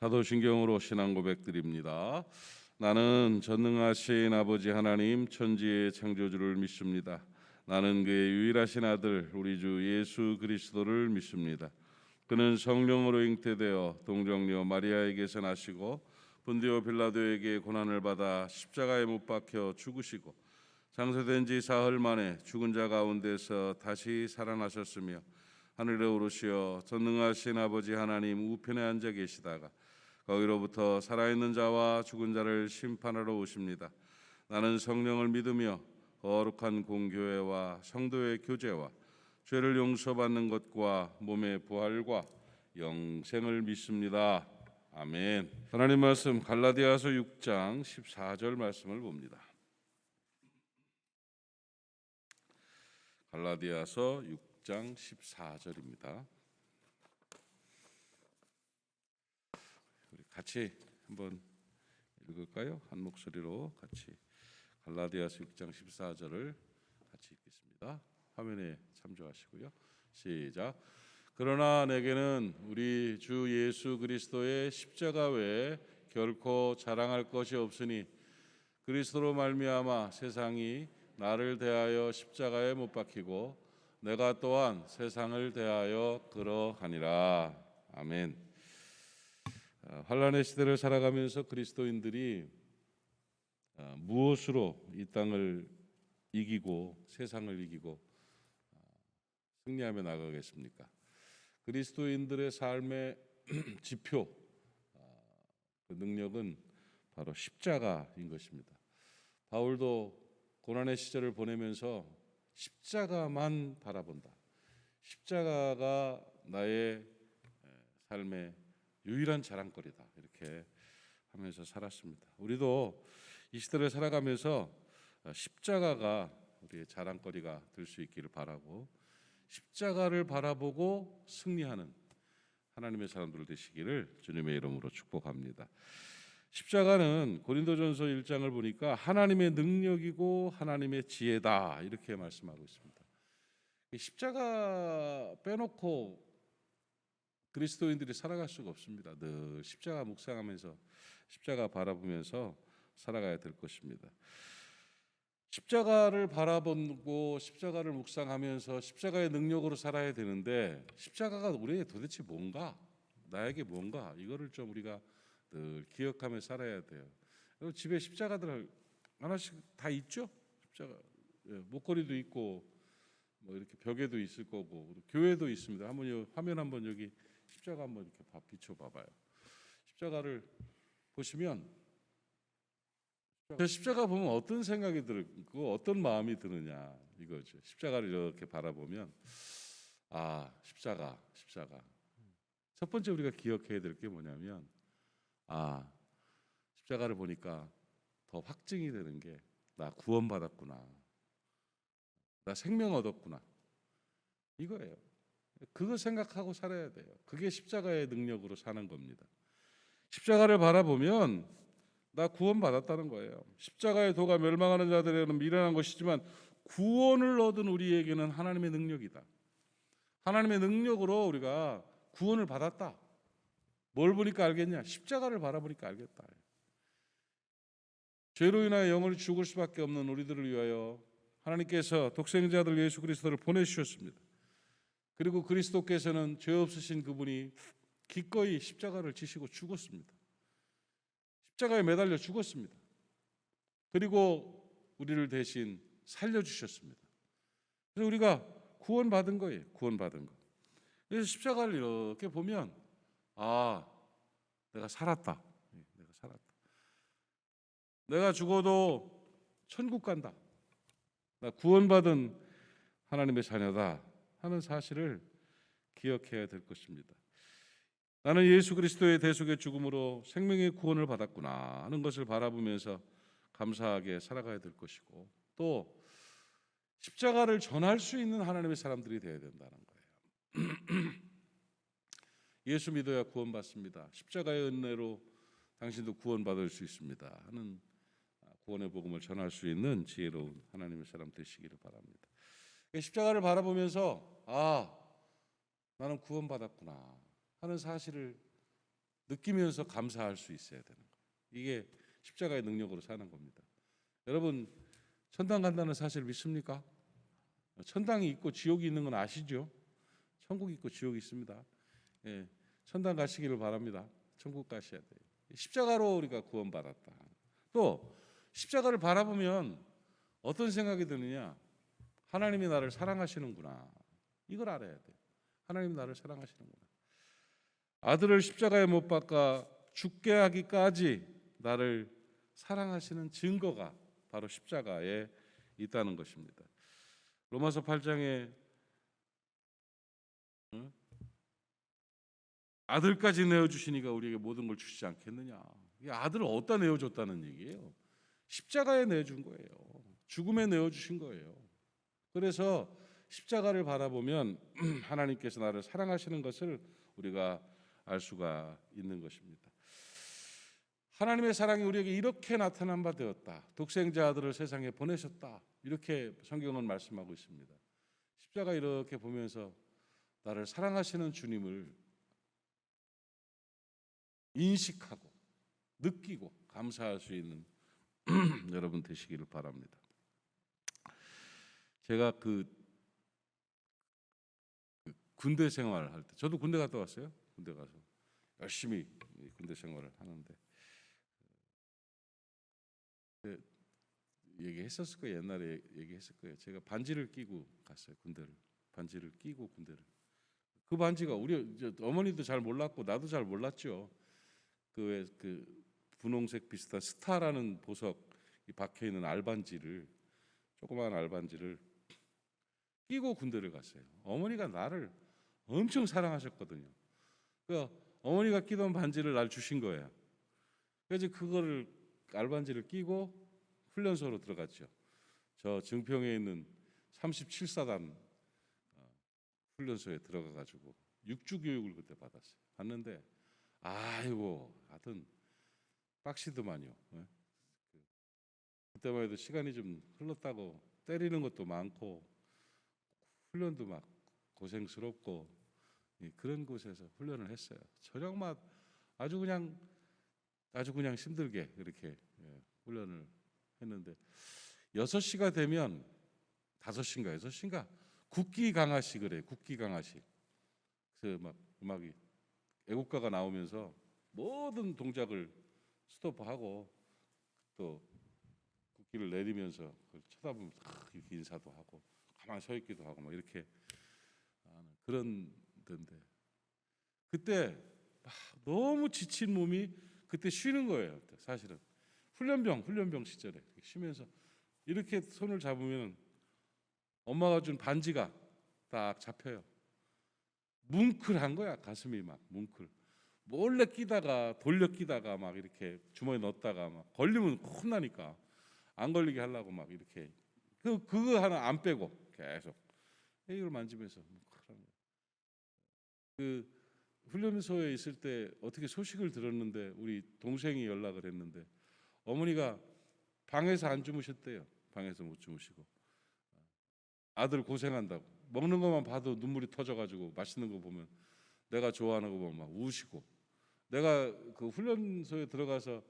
사도신경으로 신앙 고백드립니다. 나는 전능하신 아버지 하나님 천지의 창조주를 믿습니다. 나는 그의 유일하신 아들 우리 주 예수 그리스도를 믿습니다. 그는 성령으로 잉태되어 동정녀 마리아에게서 나시고 본디오 빌라도에게 고난을 받아 십자가에 못 박혀 죽으시고 장사된 지 사흘 만에 죽은 자 가운데서 다시 살아나셨으며 하늘에 오르시어 전능하신 아버지 하나님 우편에 앉아 계시다가 거기로부터 살아있는 자와 죽은 자를 심판하러 오십니다. 나는 성령을 믿으며 거룩한 공교회와 성도의 교제와 죄를 용서받는 것과 몸의 부활과 영생을 믿습니다. 아멘. 하나님 말씀 갈라디아서 6장 14절 말씀을 봅니다. 갈라디아서 6장 14절입니다. 우리 같이 한번 읽을까요? 한 목소리로 같이 갈라디아서 6장 14절을 같이 읽겠습니다. 화면에 참조하시고요. 시작. 그러나 내게는 우리 주 예수 그리스도의 십자가 외에 결코 자랑할 것이 없으니 그리스도로 말미암아 세상이 나를 대하여 십자가에 못 박히고 내가 또한 세상을 대하여 그러하니라. 아멘. 환란의 시대를 살아가면서 그리스도인들이 무엇으로 이 땅을 이기고 세상을 이기고 승리하며 나가겠습니까? 그리스도인들의 삶의 지표, 그 능력은 바로 십자가인 것입니다. 바울도 고난의 시절을 보내면서 십자가만 바라본다. 십자가가 나의 삶의 유일한 자랑거리다. 이렇게 하면서 살았습니다. 우리도 이 시대를 살아가면서 십자가가 우리의 자랑거리가 될 수 있기를 바라고 십자가를 바라보고 승리하는 하나님의 사람들 되시기를 주님의 이름으로 축복합니다. 십자가는 고린도전서 1장을 보니까 하나님의 능력이고 하나님의 지혜다 이렇게 말씀하고 있습니다. 십자가 빼놓고 그리스도인들이 살아갈 수가 없습니다. 늘 십자가 묵상하면서 십자가 바라보면서 살아가야 될 것입니다. 십자가를 바라보고 십자가를 묵상하면서 십자가의 능력으로 살아야 되는데 십자가가 우리에게 도대체 뭔가, 나에게 뭔가, 이거를 좀 우리가 늘 기억하며 살아야 돼요. 집에 십자가들 하나씩 다 있죠? 십자가 목걸이도 있고 뭐 이렇게 벽에도 있을 거고 교회도 있습니다. 한번 화면 한번 여기 십자가 한번 이렇게 비춰봐봐요. 십자가를 보시면 저 십자가 보면 어떤 생각이 들고 어떤 마음이 드느냐 이거죠. 십자가를 이렇게 바라보면 십자가. 첫 번째 우리가 기억해야 될 게 뭐냐면 십자가를 보니까 더 확증이 되는 게 나 구원받았구나. 나 생명 얻었구나. 이거예요. 그거 생각하고 살아야 돼요. 그게 십자가의 능력으로 사는 겁니다. 십자가를 바라보면 나 구원받았다는 거예요. 십자가의 도가 멸망하는 자들에게는 미련한 것이지만 구원을 얻은 우리에게는 하나님의 능력이다. 하나님의 능력으로 우리가 구원을 받았다. 뭘 보니까 알겠냐? 십자가를 바라보니까 알겠다. 죄로 인하여 영원히 죽을 수밖에 없는 우리들을 위하여 하나님께서 독생자 아들 예수 그리스도를 보내주셨습니다. 그리고 그리스도께서는 죄 없으신 그분이 기꺼이 십자가를 지시고 죽었습니다. 십자가에 매달려 죽었습니다. 그리고 우리를 대신 살려주셨습니다. 그래서 우리가 구원받은 거예요. 구원받은 거. 그래서 십자가를 이렇게 보면 내가 살았다. 내가 살았다. 내가 죽어도 천국 간다. 나 구원받은 하나님의 자녀다 하는 사실을 기억해야 될 것입니다. 나는 예수 그리스도의 대속의 죽음으로 생명의 구원을 받았구나 하는 것을 바라보면서 감사하게 살아가야 될 것이고 또 십자가를 전할 수 있는 하나님의 사람들이 되어야 된다는 거예요. 예수 믿어야 구원받습니다. 십자가의 은혜로 당신도 구원받을 수 있습니다 하는 구원의 복음을 전할 수 있는 지혜로운 하나님의 사람 되시기를 바랍니다. 십자가를 바라보면서 나는 구원받았구나 하는 사실을 느끼면서 감사할 수 있어야 되는 거예요. 이게 십자가의 능력으로 사는 겁니다. 여러분, 천당 간다는 사실 믿습니까? 천당이 있고 지옥이 있는 건 아시죠? 천국이 있고 지옥이 있습니다. 예, 천당 가시기를 바랍니다. 천국 가셔야 돼요. 십자가로 우리가 구원받았다. 또 십자가를 바라보면 어떤 생각이 드느냐? 하나님이 나를 사랑하시는구나. 이걸 알아야 돼요. 하나님이 나를 사랑하시는구나. 아들을 십자가에 못 박아 죽게 하기까지 나를 사랑하시는 증거가 바로 십자가에 있다는 것입니다. 로마서 8장에 아들까지 내어주시니까 우리에게 모든 걸 주시지 않겠느냐. 이 아들을 어디다 내어줬다는 얘기예요. 십자가에 내준 거예요. 죽음에 내어주신 거예요. 그래서 십자가를 바라보면 하나님께서 나를 사랑하시는 것을 우리가 알 수가 있는 것입니다. 하나님의 사랑이 우리에게 이렇게 나타난 바 되었다. 독생자 아들을 세상에 보내셨다. 이렇게 성경은 말씀하고 있습니다. 십자가 이렇게 보면서 나를 사랑하시는 주님을 인식하고 느끼고 감사할 수 있는 여러분 되시기를 바랍니다. 제가 군대 생활할 때, 저도 군대 갔다 왔어요. 군대 가서 열심히 군대 생활을 하는데 얘기했었을 거예요. 옛날에 얘기했을 거예요. 제가 반지를 끼고 갔어요. 군대를. 반지를 끼고 군대를. 그 반지가 우리 어머니도 잘 몰랐고 나도 잘 몰랐죠. 그 분홍색 비슷한 스타라는 보석이 박혀 있는 알반지를, 조그마한 알반지를 끼고 군대를 갔어요. 어머니가 나를 엄청 사랑하셨거든요. 그 어머니가 끼던 반지를 날 주신 거예요. 그래서 그거를 알반지를 끼고 훈련소로 들어갔죠. 저 증평에 있는 37사단 훈련소에 들어가 가지고 6주 교육을 그때 받았어요. 받는데 아이고 하여튼 빡시더만요. 그때만 해도 시간이 좀 흘렀다고 때리는 것도 많고 훈련도 막 고생스럽고 그런 곳에서 훈련을 했어요. 저녁만 아주 그냥 힘들게 그렇게 훈련을 했는데 6시가 되면 5시인가 6시인가 국기 강화시 그래. 국기 강화시. 그래서 막 음악이 애국가가 나오면서 모든 동작을 스톱하고 또 국기를 내리면서 그걸 쳐다보면서 이렇게 인사도 하고 가만히 서 있기도 하고 막 이렇게 그런 데인데 그때 너무 지친 몸이 그때 쉬는 거예요. 사실은 훈련병 시절에 쉬면서 이렇게 손을 잡으면 엄마가 준 반지가 딱 잡혀요. 뭉클한 거야. 가슴이 막 뭉클. 몰래 끼다가 돌려 끼다가 막 이렇게 주머니에 넣었다가 막 걸리면 혼나니까 안 걸리게 하려고 막 이렇게 그거 하나 안 빼고 계속 이걸 만지면서 그 훈련소에 있을 때 어떻게 소식을 들었는데 우리 동생이 연락을 했는데 어머니가 방에서 안 주무셨대요. 방에서 못 주무시고 아들 고생한다고 먹는 것만 봐도 눈물이 터져가지고 맛있는 거 보면 내가 좋아하는 거 보면 막 우시고 내가 그 훈련소에 들어가서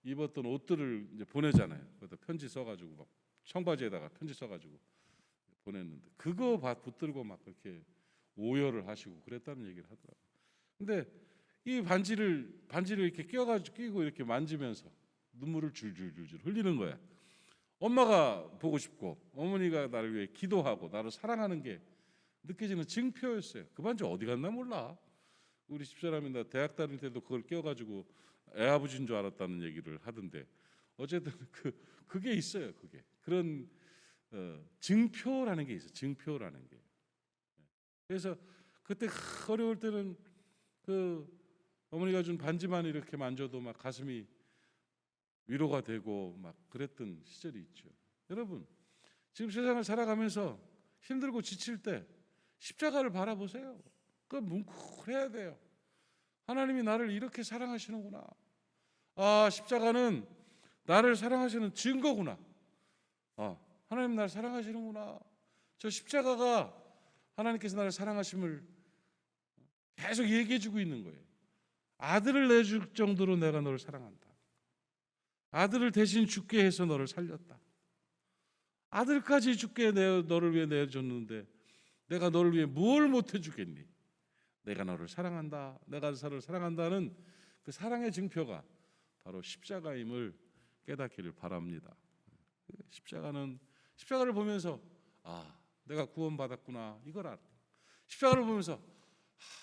입었던 옷들을 이제 보내잖아요. 거기다 편지 써가지고 막 청바지에다가 편지 써가지고 보냈는데 그거 붙들고 막 그렇게 오열을 하시고 그랬다는 얘기를 하더라고요. 근데 이 반지를 이렇게 끼고 이렇게 만지면서 눈물을 줄줄줄줄 흘리는 거야. 엄마가 보고 싶고 어머니가 나를 위해 기도하고 나를 사랑하는 게 느껴지는 증표였어요. 그 반지 어디 갔나 몰라. 우리 집사람이 나 대학 다닐 때도 그걸 껴가지고 애 아버지인 줄 알았다는 얘기를 하던데 어쨌든 그게 있어요. 그게 그런 증표라는 게 있어요. 증표라는 게. 그래서 그때 어려울 때는 그 어머니가 준 반지만 이렇게 만져도 막 가슴이 위로가 되고 막 그랬던 시절이 있죠. 여러분 지금 세상을 살아가면서 힘들고 지칠 때 십자가를 바라보세요. 그거 뭉클해야 돼요. 하나님이 나를 이렇게 사랑하시는구나. 아, 십자가는 나를 사랑하시는 증거구나. 아, 하나님 나를 사랑하시는구나. 저 십자가가 하나님께서 나를 사랑하심을 계속 얘기해주고 있는 거예요. 아들을 내줄 정도로 내가 너를 사랑한다. 아들을 대신 죽게 해서 너를 살렸다. 아들까지 죽게 너를 위해 내줬는데 내가 너를 위해 뭘 못해 주겠니? 내가 너를 사랑한다. 내가 너를 사랑한다는 그 사랑의 증표가 바로 십자가임을 깨닫기를 바랍니다. 십자가를 보면서 내가 구원받았구나 이걸 알아. 십자가를 보면서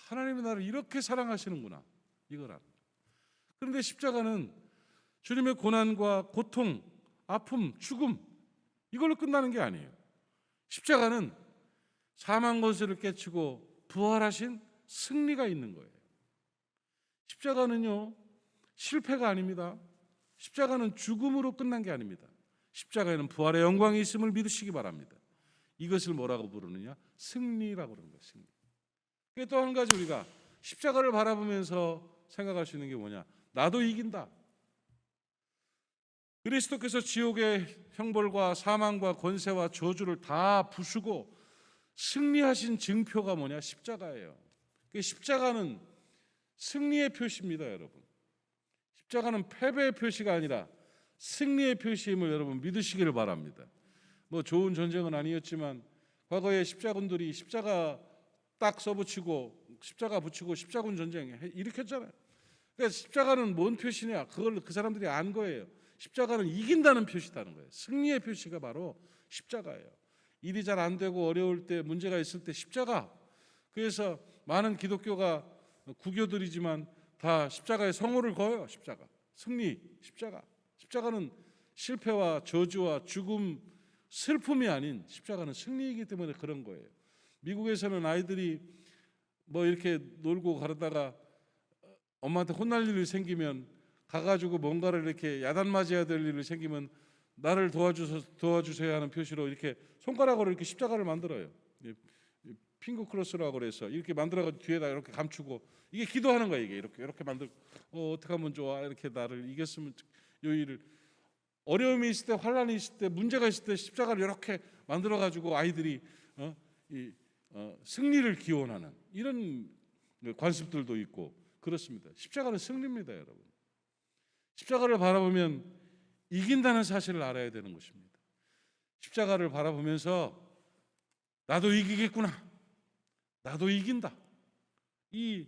하나님이 나를 이렇게 사랑하시는구나 이걸 알아. 그런데 십자가는 주님의 고난과 고통, 아픔, 죽음 이걸로 끝나는 게 아니에요. 십자가는 사망 권세를 깨치고 부활하신 승리가 있는 거예요. 십자가는요 실패가 아닙니다. 십자가는 죽음으로 끝난 게 아닙니다. 십자가에는 부활의 영광이 있음을 믿으시기 바랍니다. 이것을 뭐라고 부르느냐? 승리라고 그러는 거예요. 승리. 또 한 가지 우리가 십자가를 바라보면서 생각할 수 있는 게 뭐냐? 나도 이긴다. 그리스도께서 지옥의 형벌과 사망과 권세와 저주를 다 부수고 승리하신 증표가 뭐냐? 십자가예요. 십자가는 승리의 표시입니다, 여러분. 십자가는 패배의 표시가 아니라 승리의 표시임을 여러분 믿으시기를 바랍니다. 좋은 전쟁은 아니었지만 과거에 십자군들이 십자가 딱 써붙이고 십자가 붙이고 십자군 전쟁 일으켰잖아요. 그러니까 십자가는 뭔 표시냐? 그걸 그 사람들이 안 거예요. 십자가는 이긴다는 표시다는 거예요. 승리의 표시가 바로 십자가예요. 일이 잘 안 되고 어려울 때 문제가 있을 때 십자가. 그래서 많은 기독교가 구교들이지만 다 십자가에 성호를 거요. 십자가. 승리, 십자가. 십자가는 실패와 저주와 죽음, 슬픔이 아닌 십자가는 승리이기 때문에 그런 거예요. 미국에서는 아이들이 이렇게 놀고 가다가 엄마한테 혼날 일이 생기면 가가지고 뭔가를 이렇게 야단맞아야 될 일이 생기면 나를 도와주세요 하는 표시로 이렇게 손가락으로 이렇게 십자가를 만들어요. 핑거 크로스라고 그래서 이렇게 만들어가지고 뒤에다 이렇게 감추고 이게 기도하는 거예요. 이게 이렇게 만들 어떻게 하면 좋아 이렇게 나를 이겼으면 요일을 어려움이 있을 때 환란이 있을 때 문제가 있을 때 십자가를 이렇게 만들어가지고 아이들이 승리를 기원하는 이런 관습들도 있고 그렇습니다. 십자가는 승리입니다, 여러분. 십자가를 바라보면 이긴다는 사실을 알아야 되는 것입니다. 십자가를 바라보면서 나도 이기겠구나. 나도 이긴다. 이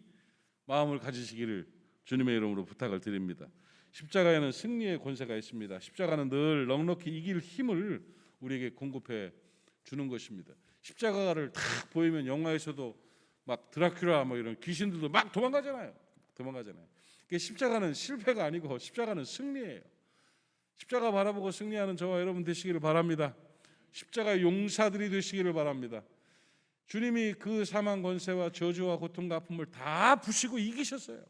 마음을 가지시기를 주님의 이름으로 부탁을 드립니다. 십자가에는 승리의 권세가 있습니다. 십자가는 늘 넉넉히 이길 힘을 우리에게 공급해 주는 것입니다. 십자가를 딱 보이면 영화에서도 막 드라큘라 이런 귀신들도 막 도망가잖아요. 십자가는 실패가 아니고 십자가는 승리예요. 십자가 바라보고 승리하는 저와 여러분 되시기를 바랍니다. 십자가의 용사들이 되시기를 바랍니다. 주님이 그 사망 권세와 저주와 고통과 아픔을 다 부시고 이기셨어요.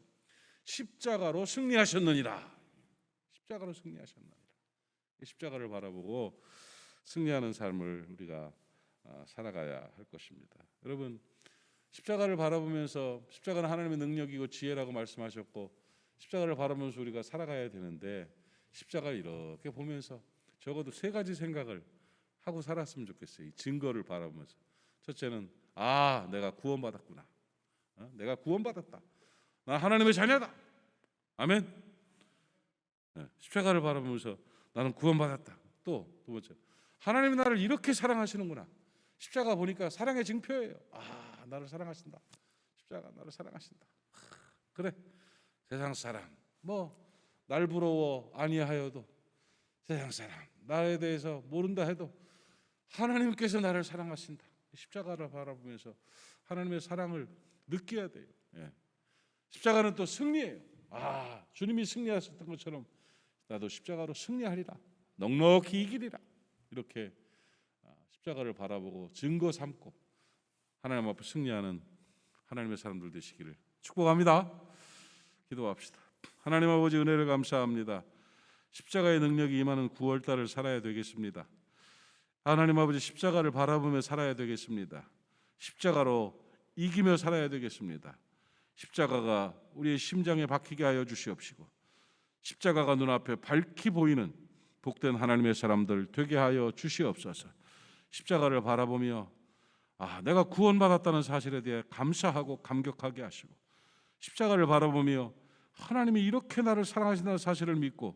십자가로 승리하셨느니라. 십자가로 승리하셨느니라. 십자가를 바라보고 승리하는 삶을 우리가 살아가야 할 것입니다. 여러분, 십자가를 바라보면서 십자가는 하나님의 능력이고 지혜라고 말씀하셨고 십자가를 바라보면서 우리가 살아가야 되는데 십자가를 이렇게 보면서 적어도 세 가지 생각을 하고 살았으면 좋겠어요. 이 증거를 바라보면서 첫째는 내가 구원받았구나. 내가 구원받았다. 나 하나님의 자녀다. 아멘. 십자가를 바라보면서 나는 구원받았다. 또 두 번째, 하나님이 나를 이렇게 사랑하시는구나. 십자가 보니까 사랑의 증표예요. 나를 사랑하신다. 십자가 나를 사랑하신다. 그래, 세상 사람 날 부러워 아니하여도 세상 사람 나에 대해서 모른다 해도 하나님께서 나를 사랑하신다. 십자가를 바라보면서 하나님의 사랑을 느껴야 돼요. 십자가는 또 승리예요. 주님이 승리하셨던 것처럼 나도 십자가로 승리하리라. 넉넉히 이기리라. 이렇게 십자가를 바라보고 증거 삼고 하나님 앞에 승리하는 하나님의 사람들 되시기를 축복합니다. 기도합시다. 하나님 아버지 은혜를 감사합니다. 십자가의 능력이 임하는 9월달을 살아야 되겠습니다. 하나님 아버지 십자가를 바라보며 살아야 되겠습니다. 십자가로 이기며 살아야 되겠습니다. 십자가가 우리의 심장에 박히게 하여 주시옵시고 십자가가 눈앞에 밝히 보이는 복된 하나님의 사람들 되게 하여 주시옵소서. 십자가를 바라보며 내가 구원받았다는 사실에 대해 감사하고 감격하게 하시고 십자가를 바라보며 하나님이 이렇게 나를 사랑하신다는 사실을 믿고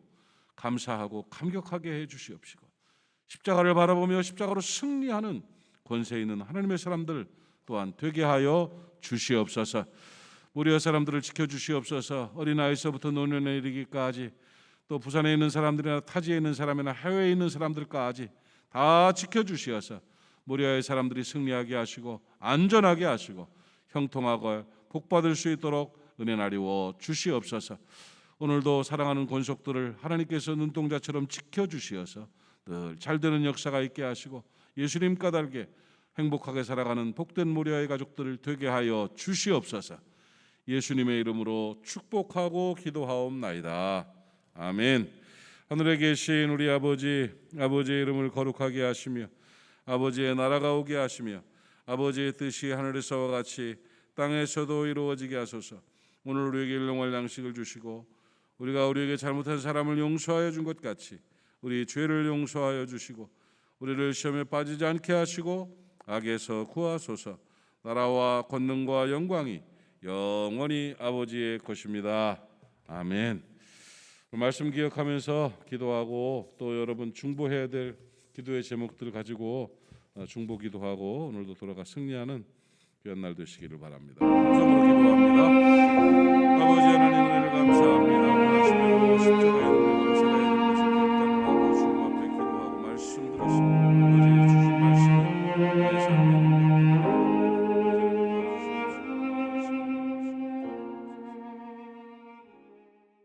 감사하고 감격하게 해 주시옵시고, 십자가를 바라보며 십자가로 승리하는 권세 있는 하나님의 사람들 또한 되게 하여 주시옵소서. 모리아 사람들을 지켜주시옵소서. 어린아이서부터 노년에 이르기까지, 또 부산에 있는 사람들이나 타지에 있는 사람이나 해외에 있는 사람들까지 다 지켜주시어서 모리아의 사람들이 승리하게 하시고 안전하게 하시고 형통하고 복받을 수 있도록 은혜 나리워 주시옵소서. 오늘도 사랑하는 권속들을 하나님께서 눈동자처럼 지켜주시어서 늘 잘되는 역사가 있게 하시고 예수님 까닭에 행복하게 살아가는 복된 모리아의 가족들을 되게 하여 주시옵소서. 예수님의 이름으로 축복하고 기도하옵나이다. 아멘. 하늘에 계신 우리 아버지의 이름을 거룩하게 하시며 아버지의 나라가 오게 하시며 아버지의 뜻이 하늘에서와 같이 땅에서도 이루어지게 하소서. 오늘 우리에게 일용할 양식을 주시고 우리가 우리에게 잘못한 사람을 용서하여 준 것 같이 우리 죄를 용서하여 주시고 우리를 시험에 빠지지 않게 하시고 악에서 구하소서. 나라와 권능과 영광이 영원히 아버지의 것입니다. 아멘. 말씀 기억하면서 기도하고 또 여러분 중보해야 될 기도의 제목들 가지고 중보 기도하고 오늘도 돌아가 승리하는 귀한 날 되시기를 바랍니다. 감사함으로 기도합니다. 아버지 하나님, 은혜를 감사합니다. 오늘 아침에도 십자가의 은혜로 살아야